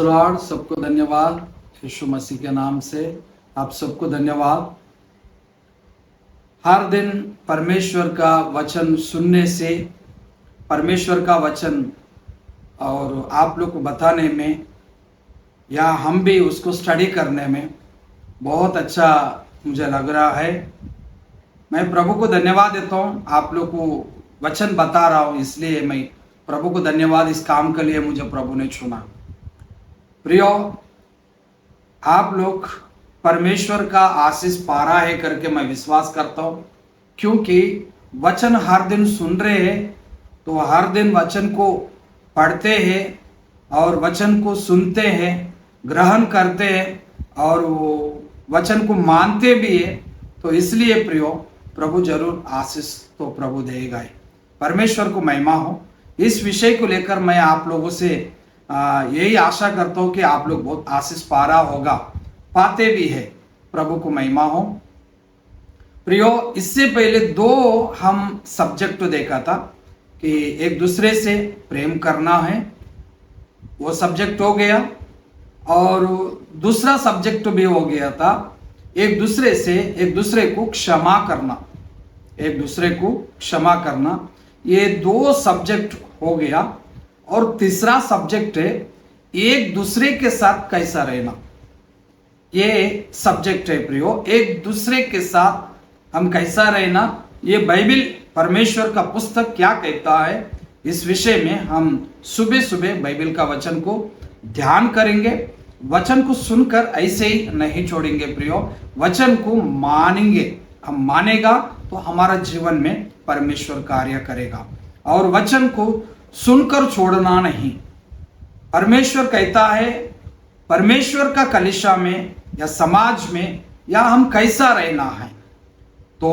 Lord, सबको धन्यवाद यीशु मसीह के नाम से। आप सबको धन्यवाद। हर दिन परमेश्वर का वचन सुनने से, परमेश्वर का वचन और आप लोग को बताने में या हम भी उसको स्टडी करने में बहुत अच्छा मुझे लग रहा है। मैं प्रभु को धन्यवाद देता हूँ, आप लोग को वचन बता रहा हूँ, इसलिए मैं प्रभु को धन्यवाद। इस काम के लिए मुझे प्रभु ने चुना। प्रियो, आप लोग परमेश्वर का आशीष पा रहा है करके मैं विश्वास करता हूँ, क्योंकि वचन हर दिन सुन रहे हैं, तो हर दिन वचन को पढ़ते हैं और वचन को सुनते हैं, ग्रहण करते हैं और वो वचन को मानते भी है। तो इसलिए प्रियो, प्रभु जरूर आशीष तो प्रभु देगा ही। परमेश्वर को महिमा हो। इस विषय को लेकर मैं आप लोगों से यही आशा करता हूँ कि आप लोग बहुत आशीष पा रहा होगा, पाते भी है। प्रभु को महिमा हो। प्रियो, इससे पहले दो हम सब्जेक्ट देखा था कि एक दूसरे से प्रेम करना है, वो सब्जेक्ट हो गया, और दूसरा सब्जेक्ट भी हो गया था एक दूसरे को क्षमा करना, एक दूसरे को क्षमा करना। ये दो सब्जेक्ट हो गया। और तीसरा सब्जेक्ट है एक दूसरे के साथ कैसा रहना। ये सब्जेक्ट है प्रियो, एक दूसरे के साथ हम कैसा रहना। ये बाइबल परमेश्वर का पुस्तक क्या कहता है, इस विषय में हम सुबह सुबह बाइबल का वचन को ध्यान करेंगे। वचन को सुनकर ऐसे ही नहीं छोड़ेंगे प्रियो, वचन को मानेंगे। हम मानेगा तो हमारा जीवन में परमेश्वर कार्य करेगा। और वचन को सुनकर छोड़ना नहीं। परमेश्वर कहता है, परमेश्वर का कलीसिया में या समाज में या हम कैसा रहना है, तो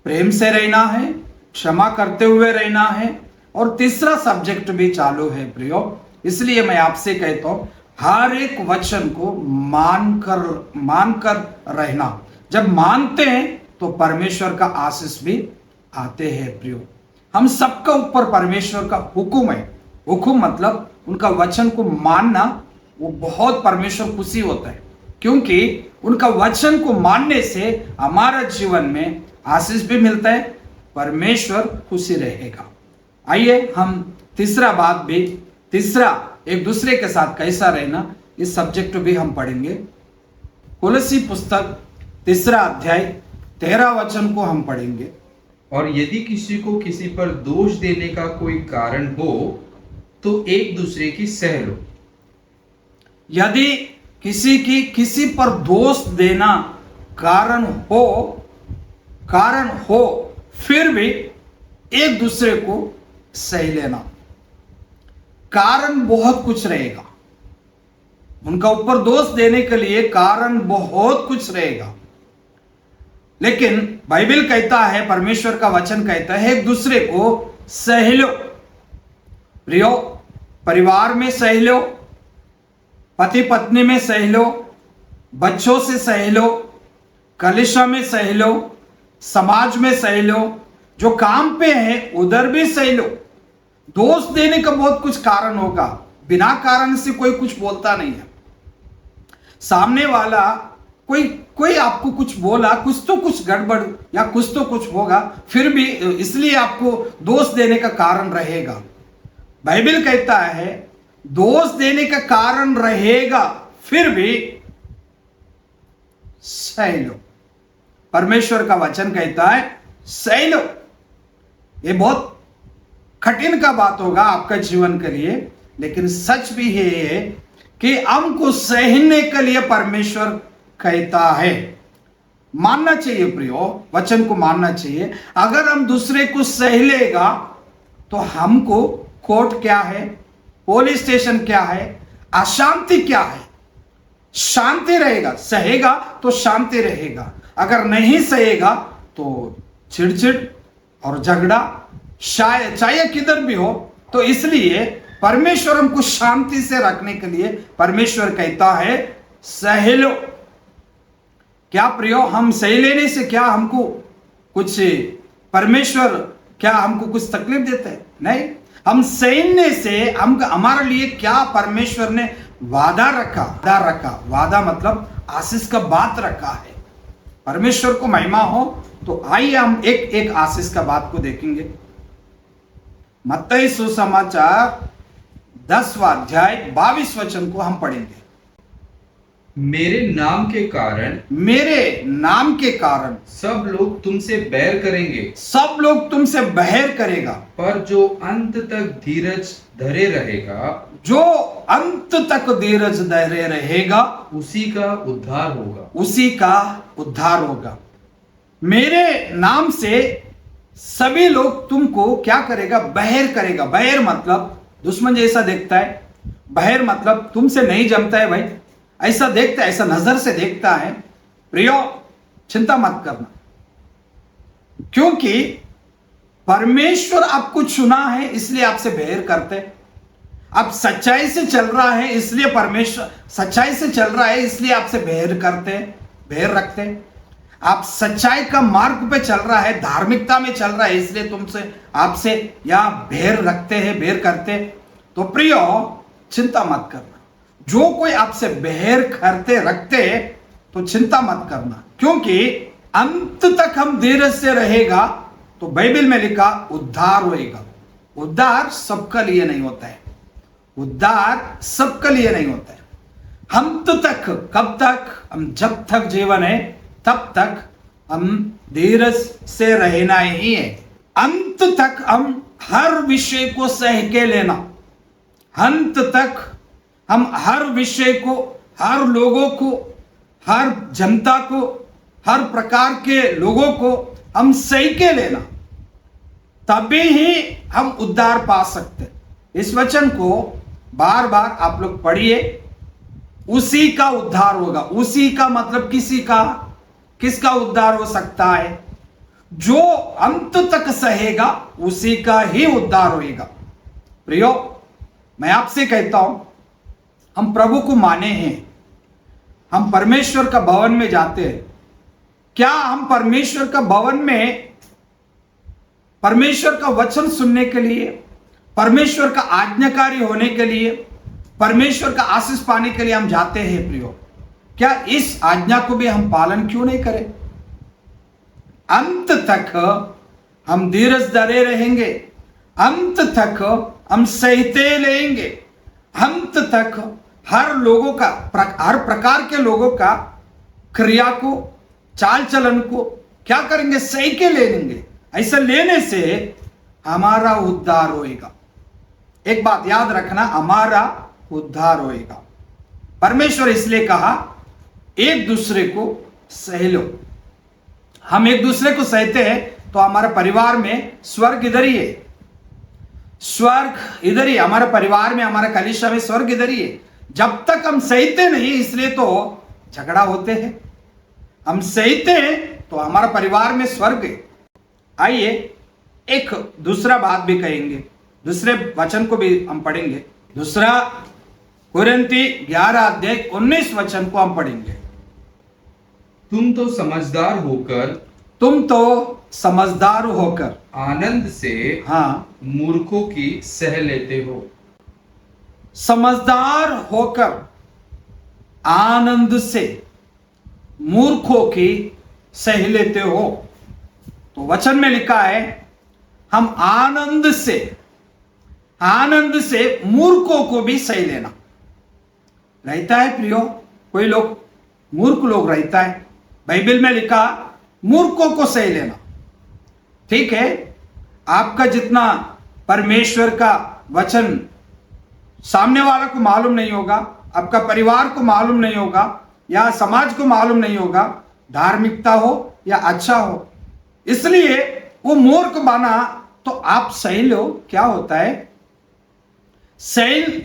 प्रेम से रहना है, क्षमा करते हुए रहना है। और तीसरा सब्जेक्ट भी चालू है प्रियो। इसलिए मैं आपसे कहता हूं, हर एक वचन को मानकर रहना। जब मानते हैं तो परमेश्वर का आशीष भी आते हैं प्रियो। हम सबका ऊपर परमेश्वर का हुक्म है। हुक्म मतलब उनका वचन को मानना, वो बहुत परमेश्वर खुशी होता है, क्योंकि उनका वचन को मानने से हमारा जीवन में आशीष भी मिलता है, परमेश्वर खुशी रहेगा। आइए हम तीसरा एक दूसरे के साथ कैसा रहना, इस सब्जेक्ट भी हम पढ़ेंगे। कोलोसी पुस्तक 3 अध्याय 13 वचन को हम पढ़ेंगे। और यदि किसी को किसी पर दोष देने का कोई कारण हो तो एक दूसरे की सह लो। यदि किसी पर दोष देना कारण हो फिर भी एक दूसरे को सह लेना। कारण बहुत कुछ रहेगा, उनका ऊपर दोष देने के लिए कारण बहुत कुछ रहेगा, लेकिन बाइबल कहता है, परमेश्वर का वचन कहता है, एक दूसरे को सह लो। प्रियो, परिवार में सह लो, पति पत्नी में सह लो, बच्चों से सह लो, कलीसिया में सह लो, समाज में सह लो, जो काम पे है उधर भी सह लो। दोष देने का बहुत कुछ कारण होगा, बिना कारण से कोई कुछ बोलता नहीं है। सामने वाला कोई आपको कुछ बोला, कुछ तो कुछ गड़बड़ या कुछ तो कुछ होगा, फिर भी इसलिए आपको दोष देने का कारण रहेगा। बाइबल कहता है दोष देने का कारण रहेगा, फिर भी सह लो। परमेश्वर का वचन कहता है सह लो। ये बहुत कठिन का बात होगा आपका जीवन के लिए, लेकिन सच भी है कि हमको सहने के लिए परमेश्वर कहता है। मानना चाहिए प्रियो, वचन को मानना चाहिए। अगर हम दूसरे को सह लेगा तो हमको कोर्ट क्या है, पुलिस स्टेशन क्या है, अशांति क्या है, शांति रहेगा। सहेगा तो शांति रहेगा, अगर नहीं सहेगा तो चिड़चिड़ और झगड़ा चाहे किधर भी हो। तो इसलिए परमेश्वर हमको शांति से रखने के लिए परमेश्वर कहता है सह लो। क्या प्रियो, हम सही लेने से क्या हमको कुछ परमेश्वर क्या हमको कुछ तकलीफ देता है? नहीं। हम सहने से हम हमारे लिए क्या परमेश्वर ने वादा रखा, वादा मतलब आशीष का बात रखा है। परमेश्वर को महिमा हो। तो आइए हम एक एक आशीष का बात को देखेंगे। मत्ती सुसमाचार 10वां अध्याय 22 वचन को हम पढ़ेंगे। मेरे नाम के कारण मेरे नाम के कारण सब लोग तुमसे बैर करेंगे, सब लोग तुमसे बहर करेगा, पर जो अंत तक धीरज धरे रहेगा जो अंत तक धीरज धरे रहेगा उसी का उद्धार होगा। उसी का उद्धार होगा। मेरे नाम से सभी लोग तुमको क्या करेगा? बहर करेगा। बहर मतलब दुश्मन जैसा देखता है। बहर मतलब तुमसे नहीं जमता है भाई, ऐसा देखता है, ऐसा नजर से देखता है। प्रियो, चिंता मत करना, क्योंकि परमेश्वर आपको चुना है, इसलिए आपसे बहर करते हैं। आप सच्चाई से चल रहा है, इसलिए परमेश्वर सच्चाई से चल रहा है, इसलिए आपसे बहर करते हैं, बहर रखते हैं। आप सच्चाई का मार्ग पे चल रहा है, धार्मिकता में चल रहा है, इसलिए तुमसे आपसे या बहर रखते हैं, बहर करते हैं। तो प्रियो, चिंता मत करना। जो कोई आपसे बहर करते रखते तो चिंता मत करना, क्योंकि अंत तक हम धीरज से रहेगा तो बाइबल में लिखा उद्धार होएगा। उद्धार सबका लिए नहीं होता है, उद्धार सबके लिए नहीं होता है। अंत तक, कब तक? हम जब तक जीवन है तब तक हम धीरज से रहना ही है। अंत तक हम हर विषय को सह के लेना। अंत तक हम हर विषय को, हर लोगों को, हर जनता को, हर प्रकार के लोगों को हम सह के लेना, तभी ही हम उद्धार पा सकते। इस वचन को बार बार आप लोग पढ़िए। उसी का उद्धार होगा। उसी का मतलब किसका उद्धार हो सकता है? जो अंत तक सहेगा उसी का ही उद्धार होगा। प्रियो, मैं आपसे कहता हूं, हम प्रभु को माने हैं, हम परमेश्वर का भवन में जाते हैं। क्या हम परमेश्वर का भवन में परमेश्वर का वचन सुनने के लिए, परमेश्वर का आज्ञाकारी होने के लिए, परमेश्वर का आशीष पाने के लिए हम जाते हैं? प्रियो, क्या इस आज्ञा को भी हम पालन क्यों नहीं करें? अंत तक हम धीरज धरे रहेंगे, अंत तक हम सहते लेंगे, अंत तक हर लोगों का, हर प्रकार के लोगों का क्रिया को, चाल चलन को क्या करेंगे? सही के ले लेंगे। ऐसा लेने से हमारा उद्धार होएगा। एक बात याद रखना, हमारा उद्धार होएगा। परमेश्वर इसलिए कहा एक दूसरे को सह लो। हम एक दूसरे को सहते हैं तो हमारे परिवार में स्वर्ग इधर ही है, स्वर्ग इधर ही, हमारे परिवार में, हमारे कलीसिया में स्वर्ग इधर ही है। जब तक हम सहते नहीं, इसलिए तो झगड़ा होते हैं। हम सहते हैं तो हमारा परिवार में स्वर्ग है। आइए एक दूसरा बात भी कहेंगे, दूसरे वचन को भी हम पढ़ेंगे। दूसरा कुरिन्थी 11 अध्याय 19 वचन को हम पढ़ेंगे। तुम तो समझदार होकर आनंद से मूर्खों की सह लेते हो। समझदार होकर आनंद से मूर्खों की सह लेते हो। तो वचन में लिखा है हम आनंद से मूर्खों को भी सह लेना रहता है। प्रियो, कोई लोग मूर्ख लोग रहता है, बाइबल में लिखा मूर्खों को सह लेना। ठीक है, आपका जितना परमेश्वर का वचन सामने वाला को मालूम नहीं होगा, आपका परिवार को मालूम नहीं होगा, या समाज को मालूम नहीं होगा, धार्मिकता हो या अच्छा हो, इसलिए वो मूर्ख बना तो आप सह लो। क्या होता है?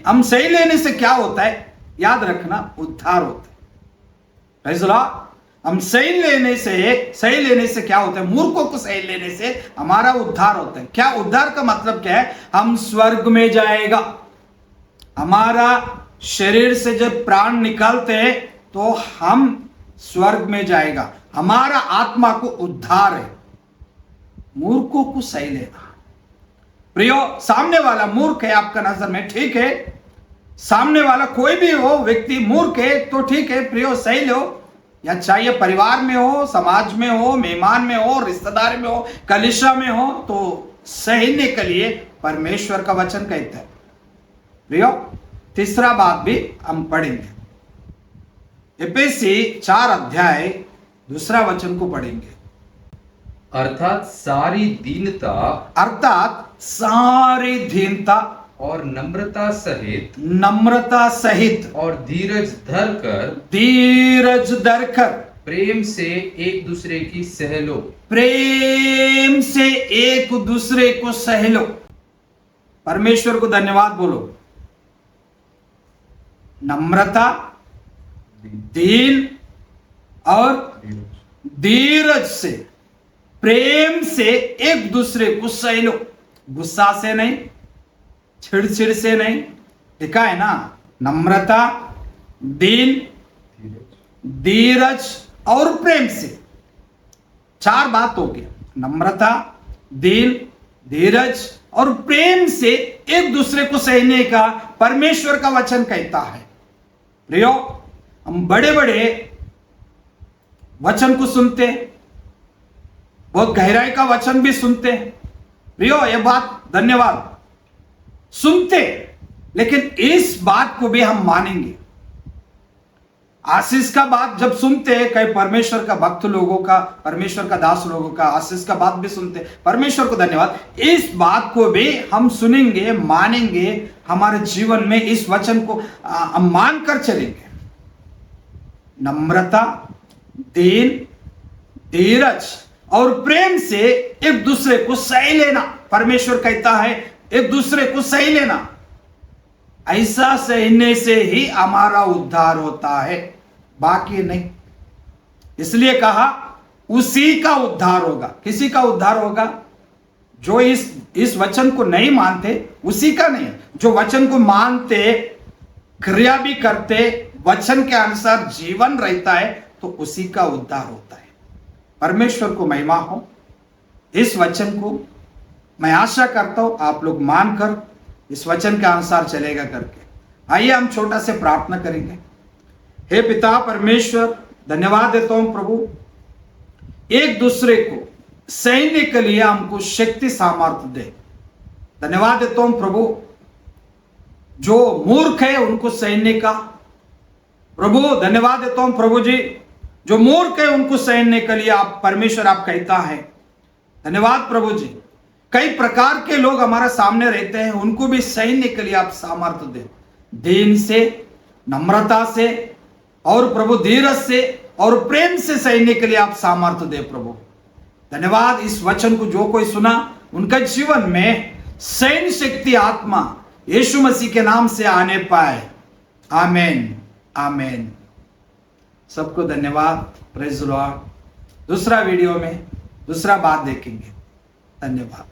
हम सह लेने से क्या होता है? याद रखना, उद्धार होता है। फैसला, हम सह लेने से क्या होता है? मूर्खों को सह लेने से हमारा उद्धार होता है। क्या उद्धार का मतलब क्या है? हम स्वर्ग में जाएगा। हमारा शरीर से जब प्राण निकालते हैं तो हम स्वर्ग में जाएगा। हमारा आत्मा को उद्धार है। मूर्खों को सह लेना। प्रियो, सामने वाला मूर्ख है आपका नजर में, ठीक है, सामने वाला कोई भी हो व्यक्ति मूर्ख है तो ठीक है प्रियो सही लो, या चाहे परिवार में हो, समाज में हो, मेहमान में हो, रिश्तेदार में हो, कलीसिया में हो, तो सहने के लिए परमेश्वर का वचन कहता है। प्रियो तीसरा बात भी हम पढ़ेंगे, एफेसी 4 अध्याय 2 वचन को पढ़ेंगे। अर्थात सारी दीनता और नम्रता सहित और धीरज धरकर प्रेम से एक दूसरे को सह लो। परमेश्वर को धन्यवाद बोलो। नम्रता, दीन और धीरज से, प्रेम से एक दूसरे को सह लो। गुस्सा से नहीं, चिड़चिड़ से नहीं, लिखा है ना, नम्रता, दीन, धीरज और प्रेम से। 4 बात हो गया, नम्रता, दीन, धीरज और प्रेम से एक दूसरे को सहने का परमेश्वर का वचन कहता है। प्रियो हम बड़े बड़े वचन को सुनते, बहुत गहराई का वचन भी सुनते। प्रियो ये बात धन्यवाद, सुनते, लेकिन इस बात को भी हम मानेंगे। आशीष का बात जब सुनते हैं, कई परमेश्वर का भक्त लोगों का, परमेश्वर का दास लोगों का आशीष का बात भी सुनते, परमेश्वर को धन्यवाद। इस बात को भी हम सुनेंगे, मानेंगे, हमारे जीवन में इस वचन को हम मानकर चलेंगे। नम्रता, दीन, धीरज और प्रेम से एक दूसरे को सह लेना। परमेश्वर कहता है एक दूसरे को सह लेना। ऐसा सहने से ही हमारा उद्धार होता है, बाकी नहीं। इसलिए कहा उसी का उद्धार होगा। किसी का उद्धार होगा? जो इस वचन को नहीं मानते उसी का नहीं, जो वचन को मानते, क्रिया भी करते, वचन के अनुसार जीवन रहता है, तो उसी का उद्धार होता है। परमेश्वर को महिमा हो। इस वचन को मैं आशा करता हूं आप लोग मानकर इस वचन के अनुसार चलेगा करके। आइए हम छोटा से प्रार्थना करेंगे। हे पिता परमेश्वर, धन्यवाद देता हूं प्रभु, एक दूसरे को सहने के लिए हमको शक्ति सामर्थ्य दे। धन्यवाद देता हूं प्रभु, जो मूर्ख है उनको सहने का। प्रभु धन्यवाद देता हूं प्रभु जी, जो मूर्ख है उनको सहने के लिए आप परमेश्वर आप कहता है। धन्यवाद प्रभु जी, कई प्रकार के लोग हमारे सामने रहते हैं, उनको भी सहने के लिए आप सामर्थ्य दे। दीन से, नम्रता से और प्रभु धीरज से और प्रेम से सहने के लिए आप सामर्थ्य दे प्रभु। धन्यवाद, इस वचन को जो कोई सुना उनका जीवन में सहन शक्ति आत्मा यीशु मसीह के नाम से आने पाए। आमीन आमीन। सबको धन्यवाद। Praise the Lord. दूसरा वीडियो में दूसरा बात देखेंगे। धन्यवाद।